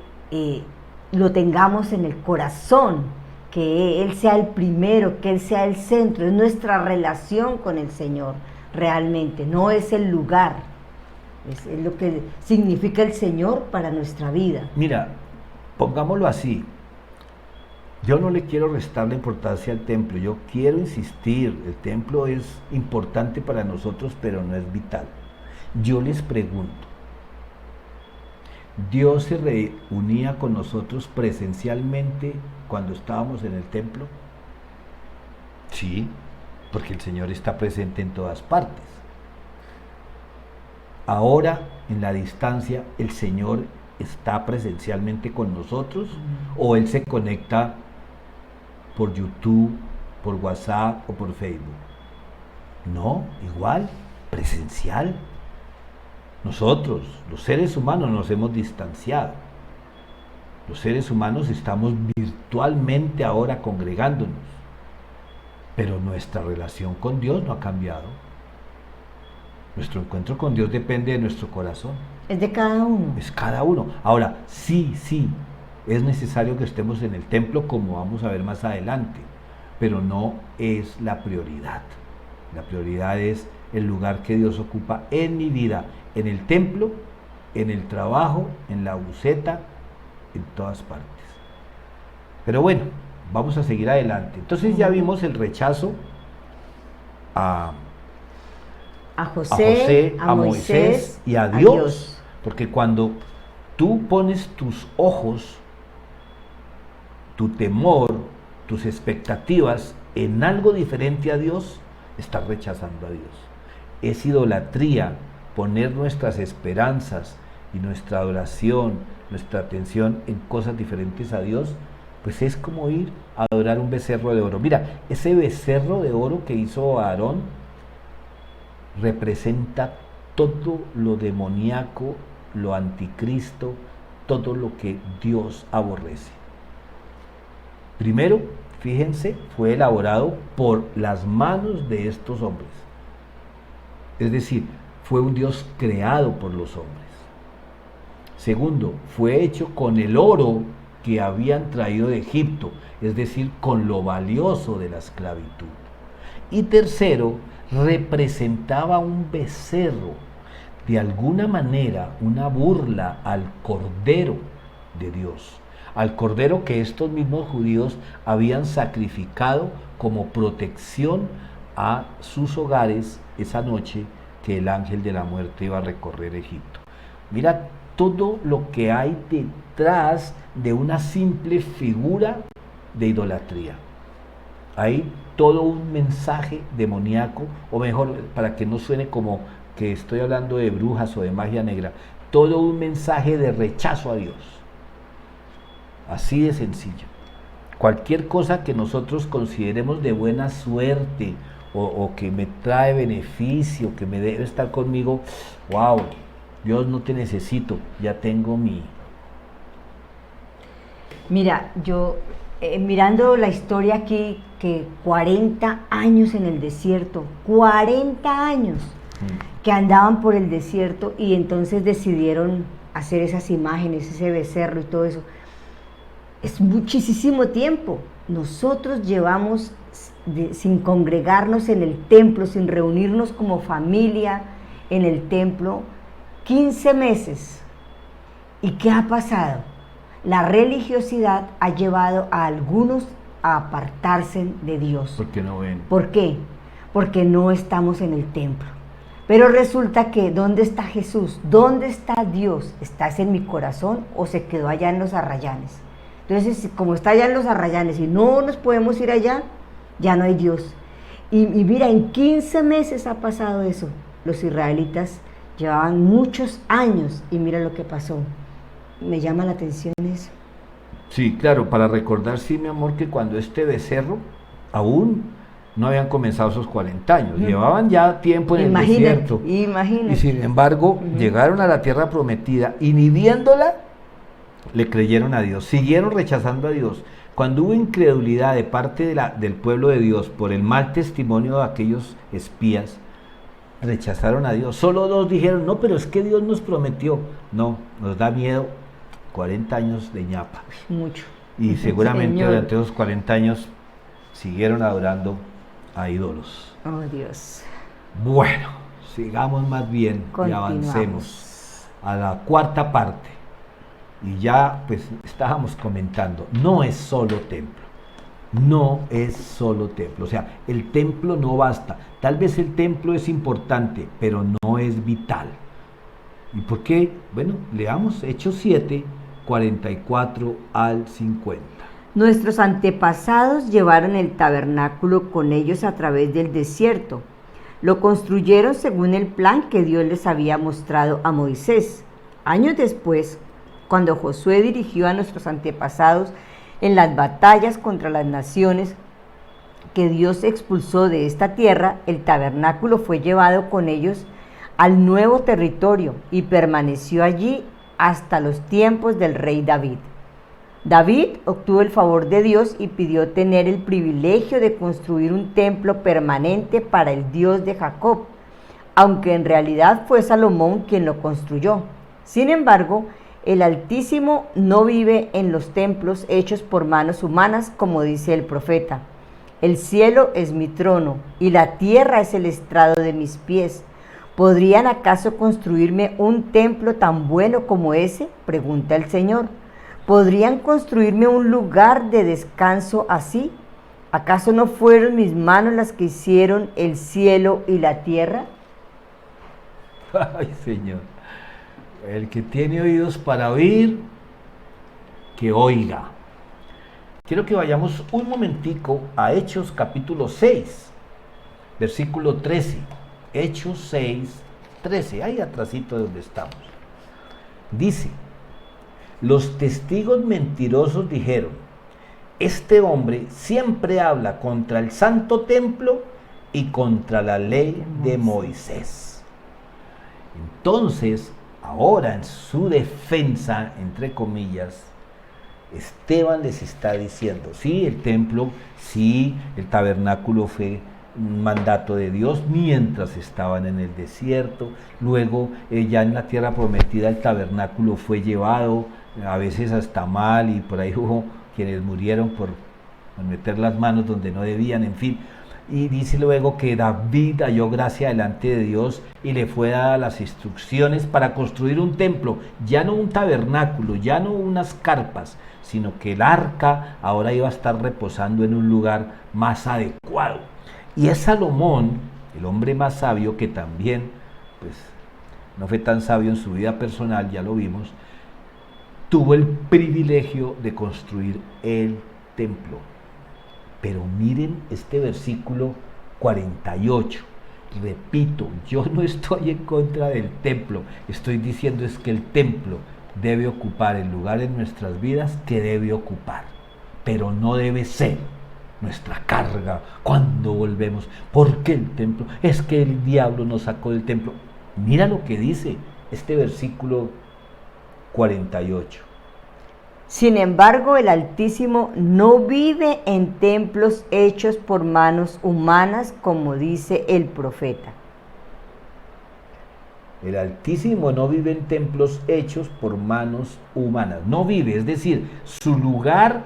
lo tengamos en el corazón, que Él sea el primero, que Él sea el centro, es nuestra relación con el Señor realmente, no es el lugar, es lo que significa el Señor para nuestra vida. Mira, pongámoslo así, yo no le quiero restar la importancia al templo, yo quiero insistir, el templo es importante para nosotros, pero no es vital. Yo les pregunto, ¿Dios se reunía con nosotros presencialmente cuando estábamos en el templo? Sí, porque el Señor está presente en todas partes. Ahora, en la distancia, ¿el Señor está presencialmente con nosotros? ¿O Él se conecta por YouTube, por WhatsApp o por Facebook? No, igual, presencial. Nosotros, los seres humanos, nos hemos distanciado. Los seres humanos estamos virtualmente ahora congregándonos, pero nuestra relación con Dios no ha cambiado. Nuestro encuentro con Dios depende de nuestro corazón. Es de cada uno. Es cada uno. Ahora, sí, es necesario que estemos en el templo, como vamos a ver más adelante, pero no es la prioridad. La prioridad es el lugar que Dios ocupa en mi vida, en el templo, en el trabajo, en la buceta, en todas partes. Pero bueno, vamos a seguir adelante. Entonces ya vimos el rechazo a José, a Moisés y a Dios. Porque cuando tú pones tus ojos, tu temor, tus expectativas en algo diferente a Dios, estás rechazando a Dios. Es idolatría poner nuestras esperanzas y nuestra adoración, nuestra atención en cosas diferentes a Dios, pues es como ir a adorar un becerro de oro. Mira, ese becerro de oro que hizo Aarón representa todo lo demoníaco, lo anticristo, todo lo que Dios aborrece. Primero, fíjense, fue elaborado por las manos de estos hombres. Es decir, fue un Dios creado por los hombres. Segundo, fue hecho con el oro que habían traído de Egipto, es decir, con lo valioso de la esclavitud. Y tercero, representaba un becerro, de alguna manera una burla al Cordero de Dios, al Cordero que estos mismos judíos habían sacrificado como protección a sus hogares esa noche que el ángel de la muerte iba a recorrer Egipto. Mira todo lo que hay detrás de una simple figura de idolatría. Hay todo un mensaje demoníaco, o mejor, para que no suene como que estoy hablando de brujas o de magia negra, todo un mensaje de rechazo a Dios. Así de sencillo. Cualquier cosa que nosotros consideremos de buena suerte o que me trae beneficio, que me debe estar conmigo, wow, Dios, no te necesito, ya tengo mi... Mira, yo mirando la historia aquí, que 40 años en el desierto, 40 años que andaban por el desierto y entonces decidieron hacer esas imágenes, ese becerro y todo eso. Es muchísimo tiempo. Nosotros llevamos sin congregarnos en el templo, sin reunirnos como familia en el templo, 15 meses. ¿Y qué ha pasado? La religiosidad ha llevado a algunos a apartarse de Dios. ¿Por qué no ven? ¿Por qué? Porque no estamos en el templo. Pero resulta que, ¿dónde está Jesús? ¿Dónde está Dios? ¿Estás en mi corazón o se quedó allá en los Arrayanes? Entonces, como está allá en los Arrayanes y no nos podemos ir allá, ya no hay Dios. Y mira, en 15 meses ha pasado eso. Los israelitas llevaban muchos años y mira lo que pasó. Me llama la atención eso. Sí, claro, para recordar, sí, mi amor, que cuando este becerro aún no habían comenzado esos 40 años, llevaban ya tiempo en el desierto. Imagínate. Y sin embargo, llegaron a la tierra prometida y ni viéndola, le creyeron a Dios, siguieron rechazando a Dios. Cuando hubo incredulidad de parte del pueblo de Dios por el mal testimonio de aquellos espías, rechazaron a Dios. Solo 2 dijeron, no, pero es que Dios nos prometió. No, nos da miedo 40 años de ñapa. Mucho. Y seguramente Señor. durante esos 40 años siguieron adorando a ídolos. Oh, Dios. Bueno, sigamos más bien y avancemos a la 4ª parte. Y ya pues estábamos comentando, no es solo templo. No es solo templo, o sea, el templo no basta. Tal vez el templo es importante, pero no es vital. ¿Y por qué? Bueno, leamos Hechos 7, 44 al 50. Nuestros antepasados llevaron el tabernáculo con ellos a través del desierto. Lo construyeron según el plan que Dios les había mostrado a Moisés. Años después, cuando Josué dirigió a nuestros antepasados en las batallas contra las naciones que Dios expulsó de esta tierra, el tabernáculo fue llevado con ellos al nuevo territorio y permaneció allí hasta los tiempos del rey David. David obtuvo el favor de Dios y pidió tener el privilegio de construir un templo permanente para el Dios de Jacob, aunque en realidad fue Salomón quien lo construyó. Sin embargo, el Altísimo no vive en los templos hechos por manos humanas, como dice el profeta. El cielo es mi trono y la tierra es el estrado de mis pies. ¿Podrían acaso construirme un templo tan bueno como ese?, pregunta el Señor. ¿Podrían construirme un lugar de descanso así? ¿Acaso no fueron mis manos las que hicieron el cielo y la tierra? Ay, Señor. El que tiene oídos para oír, que oiga. Quiero que vayamos un momentico a Hechos capítulo 6, versículo 13. Hechos 6, 13, ahí atrásito de donde estamos. Dice, los testigos mentirosos dijeron, este hombre siempre habla contra el santo templo y contra la ley de Moisés. Entonces, ahora en su defensa, entre comillas, Esteban les está diciendo, sí, el templo, sí, el tabernáculo fue un mandato de Dios mientras estaban en el desierto, luego ya en la tierra prometida el tabernáculo fue llevado, a veces hasta mal, y por ahí hubo quienes murieron por meter las manos donde no debían, en fin. Y dice luego que David halló gracia delante de Dios y le fue dada las instrucciones para construir un templo, ya no un tabernáculo, ya no unas carpas, sino que el arca ahora iba a estar reposando en un lugar más adecuado. Y es Salomón, el hombre más sabio, que también, pues, no fue tan sabio en su vida personal, ya lo vimos, tuvo el privilegio de construir el templo. Pero miren este versículo 48. Repito, yo no estoy en contra del templo. Estoy diciendo es que el templo debe ocupar el lugar en nuestras vidas que debe ocupar. Pero no debe ser nuestra carga cuando volvemos. ¿Por qué el templo? Es que el diablo nos sacó del templo. Mira lo que dice este versículo 48. Sin embargo, el Altísimo no vive en templos hechos por manos humanas, como dice el profeta. El Altísimo no vive en templos hechos por manos humanas. No vive, es decir, su lugar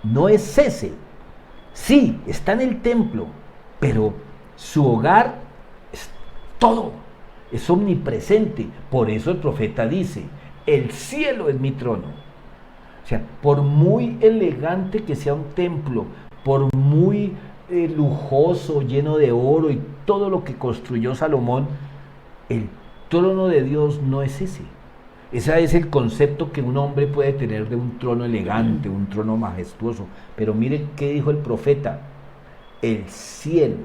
no es ese. Sí, está en el templo, pero su hogar es todo, es omnipresente. Por eso el profeta dice, el cielo es mi trono. O sea, por muy elegante que sea un templo, por muy lujoso, lleno de oro y todo lo que construyó Salomón, el trono de Dios no es ese. Ese es el concepto que un hombre puede tener de un trono elegante, un trono majestuoso. Pero mire qué dijo el profeta: el cielo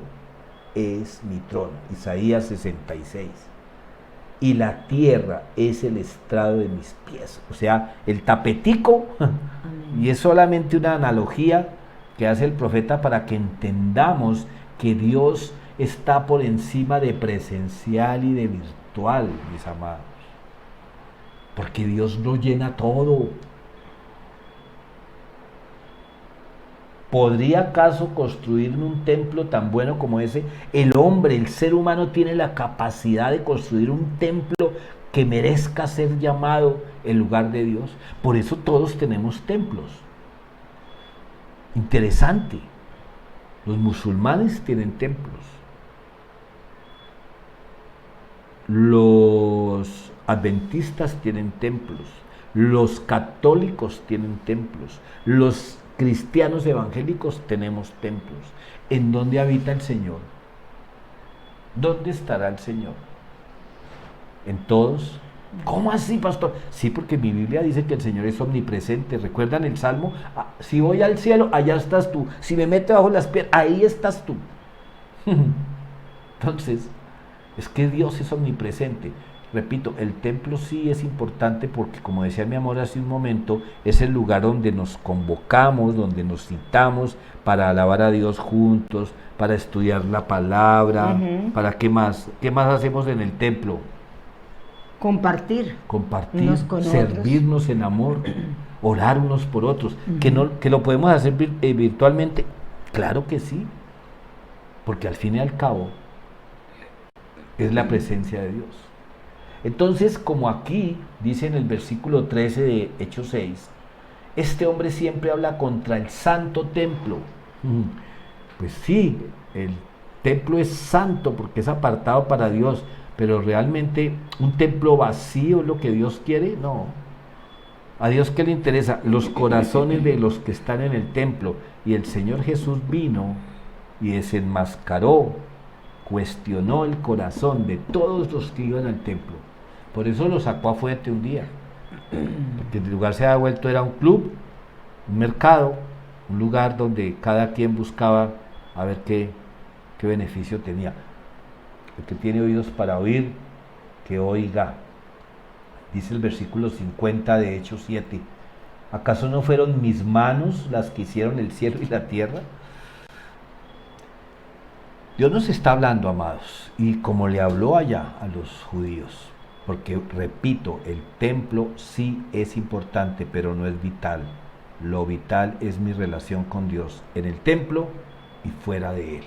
es mi trono, Isaías 66, y la tierra es el estrado de mis pies. O sea, el tapetico, y es solamente una analogía que hace el profeta para que entendamos que Dios está por encima de presencial y de virtual, mis amados. Porque Dios lo llena todo. ¿Podría acaso construir un templo tan bueno como ese? El hombre, el ser humano, tiene la capacidad de construir un templo que merezca ser llamado el lugar de Dios. Por eso todos tenemos templos. Interesante. Los musulmanes tienen templos. Los adventistas tienen templos. Los católicos tienen templos. Los cristianos evangélicos tenemos templos. ¿En dónde habita el Señor? ¿Dónde estará el Señor? ¿En todos? ¿Cómo así, pastor? Sí, porque mi Biblia dice que el Señor es omnipresente. ¿Recuerdan el Salmo? Si voy al cielo, allá estás tú. Si me meto bajo las piedras, ahí estás tú. Entonces, es que Dios es omnipresente. Repito, el templo sí es importante porque, como decía mi amor hace un momento, es el lugar donde nos convocamos, donde nos citamos para alabar a Dios juntos, para estudiar la palabra, para ¿qué más? ¿Qué más hacemos en el templo? Compartir Compartir, servirnos en amor, orar unos por otros. ¿Que lo podemos hacer virtualmente? Claro que sí, porque al fin y al cabo es la presencia de Dios. Entonces, como aquí dice en el versículo 13 de Hechos 6, este hombre siempre habla contra el santo templo. Pues sí, el templo es santo porque es apartado para Dios, pero realmente un templo vacío es lo que Dios quiere. No. ¿A Dios qué le interesa? Los corazones de los que están en el templo. Y el Señor Jesús vino y desenmascaró, cuestionó el corazón de todos los que iban al templo. Por eso lo sacó a fuerte un día, porque el lugar se ha vuelto, era un club, un mercado, un lugar donde cada quien buscaba a ver qué beneficio tenía. El que tiene oídos para oír, que oiga. Dice el versículo 50 de Hechos 7, ¿acaso no fueron mis manos las que hicieron el cielo y la tierra? Dios nos está hablando, amados, y como le habló allá a los judíos, porque repito, el templo sí es importante, pero no es vital. Lo vital es mi relación con Dios en el templo y fuera de él.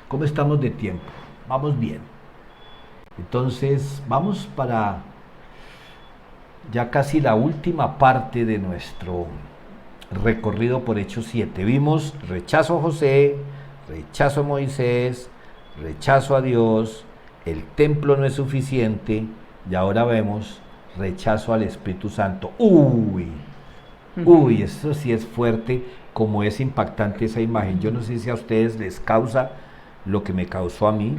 ¿Cómo estamos de tiempo? Vamos bien. Entonces, vamos para ya casi la última parte de nuestro recorrido por Hechos 7. Vimos rechazo a José, rechazo a Moisés, rechazo a Dios, el templo no es suficiente, y ahora vemos rechazo al Espíritu Santo. Uy, eso sí es fuerte, como es impactante esa imagen. Yo no sé si a ustedes les causa lo que me causó a mí.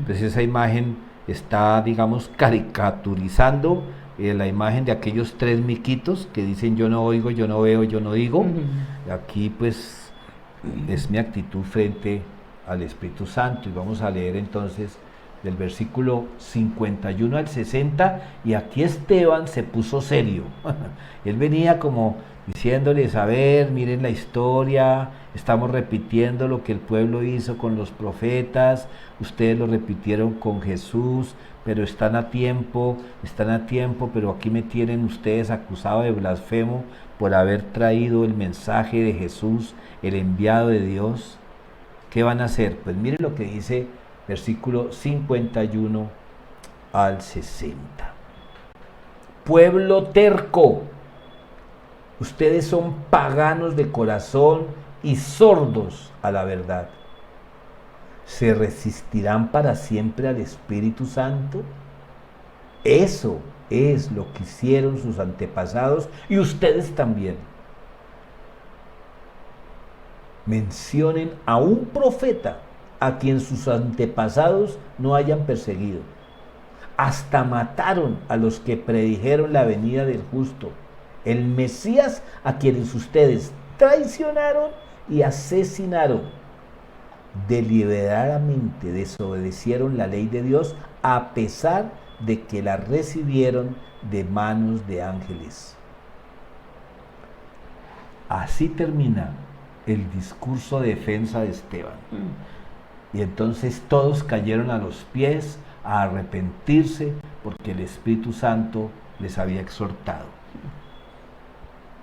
Pues esa imagen está, digamos, caricaturizando la imagen de aquellos tres miquitos que dicen yo no oigo, yo no veo, yo no digo. Aquí pues es mi actitud frente al Espíritu Santo, y vamos a leer entonces del versículo 51 al 60, y aquí Esteban se puso serio. Él venía como diciéndoles, a ver, miren la historia, estamos repitiendo lo que el pueblo hizo con los profetas, ustedes lo repitieron con Jesús, pero están a tiempo, pero aquí me tienen ustedes acusado de blasfemo por haber traído el mensaje de Jesús, el enviado de Dios. ¿Qué van a hacer? Pues miren lo que dice versículo 51 al 60. Pueblo terco, ustedes son paganos de corazón y sordos a la verdad. ¿Se resistirán para siempre al Espíritu Santo? Eso es lo que hicieron sus antepasados y ustedes también. Mencionen a un profeta a quien sus antepasados no hayan perseguido. Hasta mataron a los que predijeron la venida del justo, el Mesías a quienes ustedes traicionaron y asesinaron. Deliberadamente desobedecieron la ley de Dios a pesar de que la recibieron de manos de ángeles. Así termina el discurso de defensa de Esteban. Y entonces todos cayeron a los pies a arrepentirse porque el Espíritu Santo les había exhortado.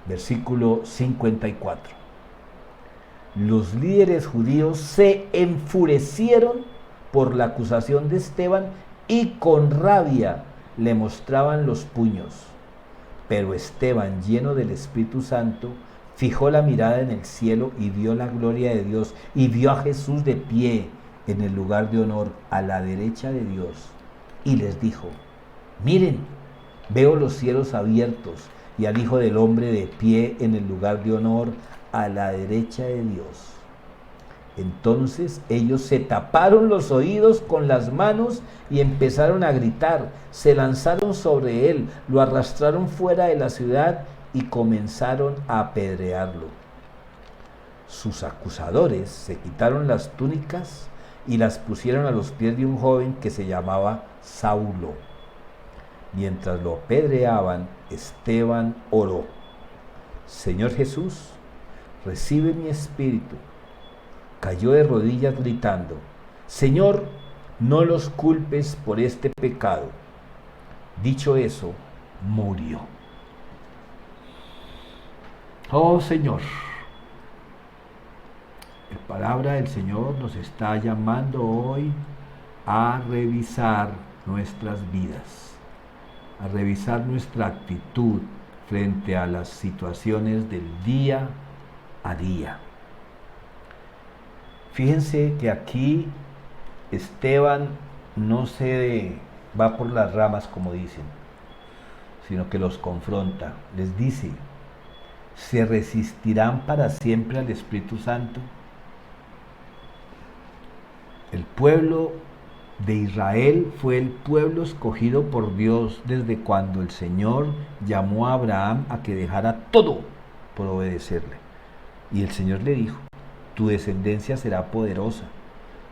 Versículo 54. Los líderes judíos se enfurecieron por la acusación de Esteban y con rabia le mostraban los puños. Pero Esteban, lleno del Espíritu Santo, fijó la mirada en el cielo y vio la gloria de Dios y vio a Jesús de pie en el lugar de honor a la derecha de Dios. Y les dijo: miren, veo los cielos abiertos y al Hijo del Hombre de pie en el lugar de honor a la derecha de Dios. Entonces ellos se taparon los oídos con las manos y empezaron a gritar. Se lanzaron sobre él, lo arrastraron fuera de la ciudad y comenzaron a apedrearlo. Sus acusadores se quitaron las túnicas y las pusieron a los pies de un joven que se llamaba Saulo. Mientras lo apedreaban, Esteban oró: Señor Jesús, recibe mi espíritu. Cayó de rodillas gritando: Señor, no los culpes por este pecado. Dicho eso, murió. Oh Señor, la palabra del Señor nos está llamando hoy a revisar nuestras vidas, a revisar nuestra actitud frente a las situaciones del día a día. Fíjense que aquí Esteban no se va por las ramas, como dicen, sino que los confronta. Les dice: ¿se resistirán para siempre al Espíritu Santo? El pueblo de Israel fue el pueblo escogido por Dios desde cuando el Señor llamó a Abraham a que dejara todo por obedecerle. Y el Señor le dijo: tu descendencia será poderosa,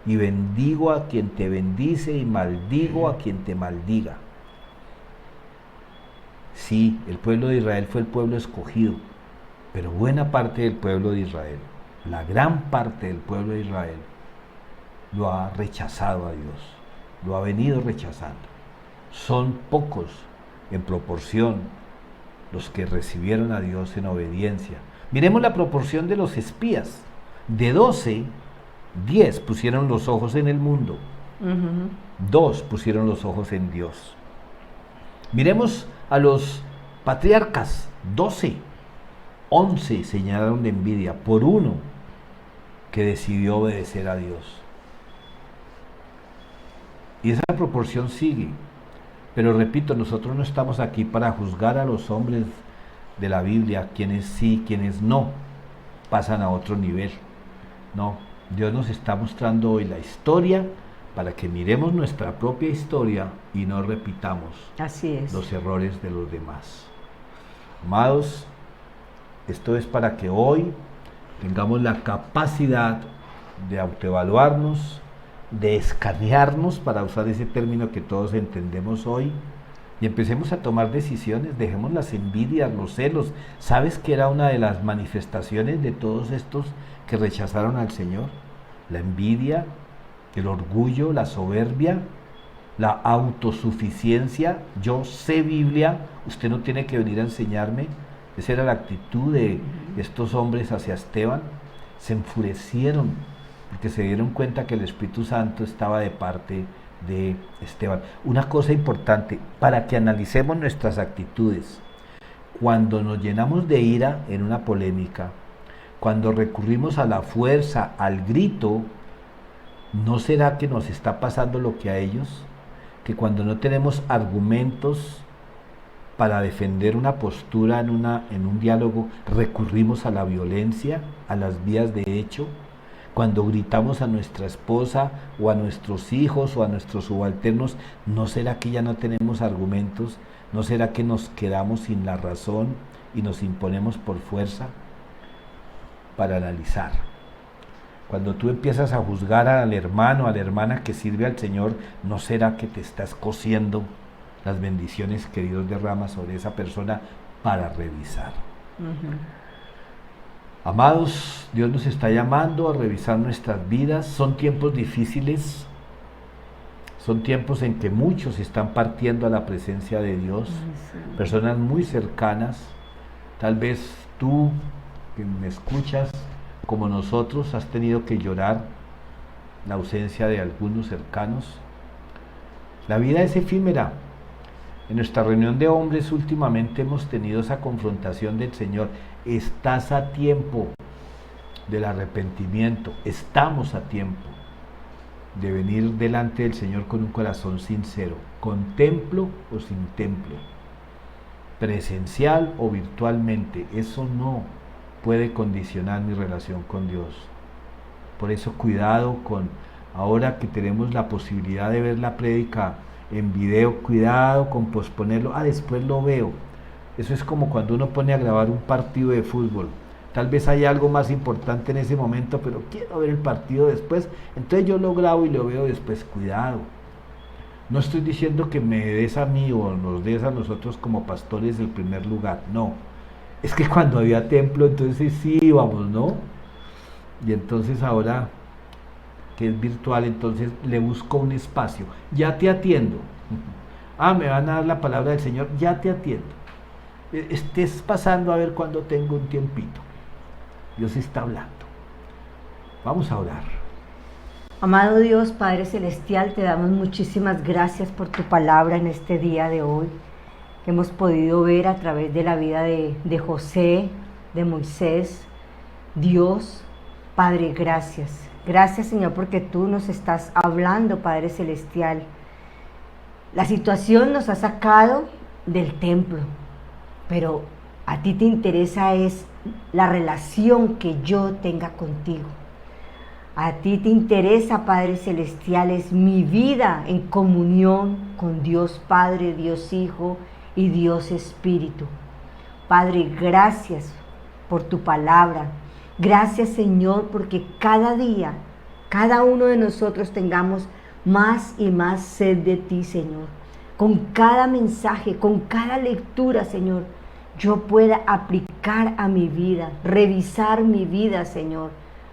y bendigo a quien te bendice y maldigo a quien te maldiga. Sí, el pueblo de Israel fue el pueblo escogido, pero buena parte del pueblo de Israel, la gran parte del pueblo de Israel, lo ha rechazado a Dios, lo ha venido rechazando. Son pocos en proporción los que recibieron a Dios en obediencia. Miremos la proporción de los espías. De 12, 10 pusieron los ojos en el mundo, 2 pusieron los ojos en Dios. Miremos a los patriarcas: 12, 11 señalaron de envidia por uno que decidió obedecer a Dios. Y esa proporción sigue. Pero repito, nosotros no estamos aquí para juzgar a los hombres de la Biblia, quienes sí, quienes no pasan a otro nivel. No, Dios nos está mostrando hoy la historia para que miremos nuestra propia historia y no repitamos los errores de los demás. Amados, esto es para que hoy tengamos la capacidad de autoevaluarnos, de escanearnos, para usar ese término que todos entendemos hoy, y empecemos a tomar decisiones. Dejemos las envidias, los celos. ¿Sabes qué era una de las manifestaciones de todos estos que rechazaron al Señor? La envidia, el orgullo, la soberbia, la autosuficiencia. Yo sé Biblia, usted no tiene que venir a enseñarme. Esa era la actitud de estos hombres hacia Esteban. Se enfurecieron porque se dieron cuenta que el Espíritu Santo estaba de parte de Esteban. Una cosa importante para que analicemos nuestras actitudes: cuando nos llenamos de ira en una polémica, cuando recurrimos a la fuerza, al grito, ¿no será que nos está pasando lo que a ellos? Que cuando no tenemos argumentos para defender una postura en un diálogo, recurrimos a la violencia, a las vías de hecho. cuando gritamos a nuestra esposa o a nuestros hijos o a nuestros subalternos, ¿no será que ya no tenemos argumentos? ¿No será que nos quedamos sin la razón y nos imponemos por fuerza? Para analizar. Cuando tú empiezas a juzgar al hermano, a la hermana que sirve al Señor, ¿no será que te estás cosiendo las bendiciones que Dios derrama sobre esa persona para revisar? Amados, Dios nos está llamando a revisar nuestras vidas. Son tiempos difíciles, son tiempos en que muchos están partiendo a la presencia de Dios, personas muy cercanas. Tal vez tú que me escuchas, como nosotros, has tenido que llorar la ausencia de algunos cercanos. La vida es efímera. En nuestra reunión de hombres últimamente hemos tenido esa confrontación del Señor. Estás a tiempo del arrepentimiento, estamos a tiempo de venir delante del Señor con un corazón sincero, con templo o sin templo, presencial o virtualmente. Eso no puede condicionar mi relación con Dios. Por eso cuidado con, ahora que tenemos la posibilidad de ver la prédica en video, cuidado con posponerlo, después lo veo. Eso es como cuando uno pone a grabar un partido de fútbol. Tal vez haya algo más importante en ese momento, pero quiero ver el partido después, entonces yo lo grabo y lo veo después. Cuidado. No estoy diciendo que me des a mí o nos des a nosotros como pastores el primer lugar, no. Es que cuando había templo, entonces sí íbamos, ¿no? Y entonces ahora que es virtual, entonces le busco un espacio. Ya te atiendo. Me van a dar la palabra del Señor, ya te atiendo. Estés pasando a ver cuando tengo un tiempito. Dios está hablando. Vamos a orar. Amado Dios, Padre Celestial, te damos muchísimas gracias por tu palabra en este día de hoy, que hemos podido ver a través de la vida de José, de Moisés. Dios, Padre, gracias. Gracias, Señor, porque tú nos estás hablando, Padre Celestial. La situación nos ha sacado del templo, pero a ti te interesa es la relación que yo tenga contigo. A ti te interesa, Padre Celestial, es mi vida en comunión con Dios Padre, Dios Hijo y Dios Espíritu. Padre, gracias por tu palabra. Gracias, Señor, porque cada día, cada uno de nosotros tengamos más y más sed de ti, Señor. Con cada mensaje, con cada lectura, Señor, yo pueda aplicar a mi vida, revisar mi vida, Señor,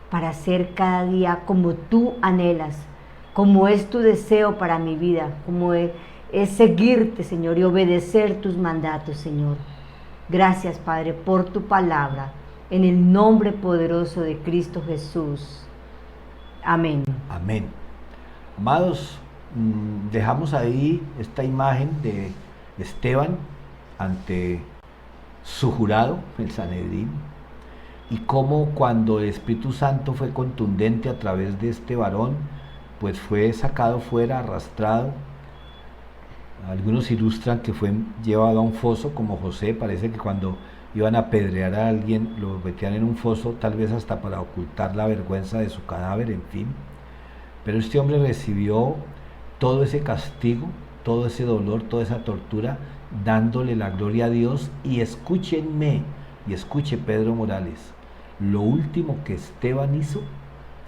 para ser cada día como tú anhelas, como es tu deseo para mi vida, como es seguirte, Señor, y obedecer tus mandatos, Señor. Gracias, Padre, por tu palabra, en el nombre poderoso de Cristo Jesús. Amén. Amén. Amados, dejamos ahí esta imagen de Esteban ante su jurado, el Sanedrín, y cómo cuando el Espíritu Santo fue contundente a través de este varón, pues fue sacado fuera, arrastrado. Algunos ilustran que fue llevado a un foso como José. Parece que cuando iban a apedrear a alguien lo metían en un foso, tal vez hasta para ocultar la vergüenza de su cadáver, en fin. Pero este hombre recibió todo ese castigo, todo ese dolor, toda esa tortura, dándole la gloria a Dios. Y escúchenme, y escuche Pedro Morales, lo último que Esteban hizo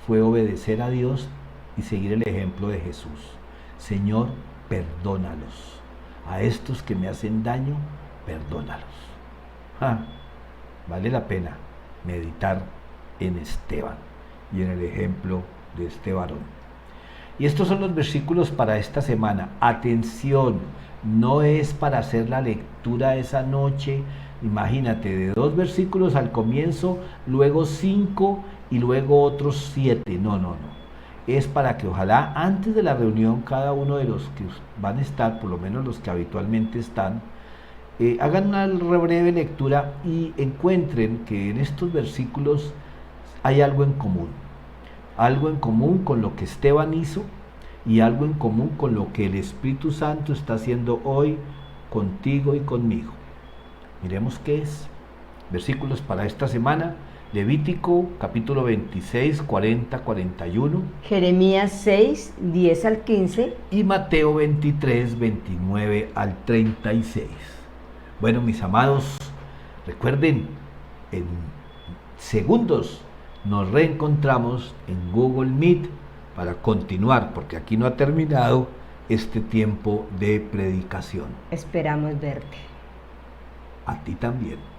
fue obedecer a Dios y seguir el ejemplo de Jesús. Señor, perdónalos. A estos que me hacen daño, perdónalos. Vale la pena meditar en Esteban y en el ejemplo de este varón. Y estos son los versículos para esta semana. Atención, no es para hacer la lectura esa noche. Imagínate, de 2 versículos al comienzo, luego 5 y luego otros 7. No. Es para que ojalá antes de la reunión cada uno de los que van a estar, por lo menos los que habitualmente están, hagan una breve lectura y encuentren que en estos versículos hay algo en común con lo que Esteban hizo y algo en común con lo que el Espíritu Santo está haciendo hoy contigo y conmigo. Miremos qué es. Versículos para esta semana. Levítico capítulo 26, 40, 41 Jeremías 6, 10 al 15 y Mateo 23, 29 al 36. Bueno, mis amados, recuerden, en segundos nos reencontramos en Google Meet para continuar, porque aquí no ha terminado este tiempo de predicación. Esperamos verte. A ti también.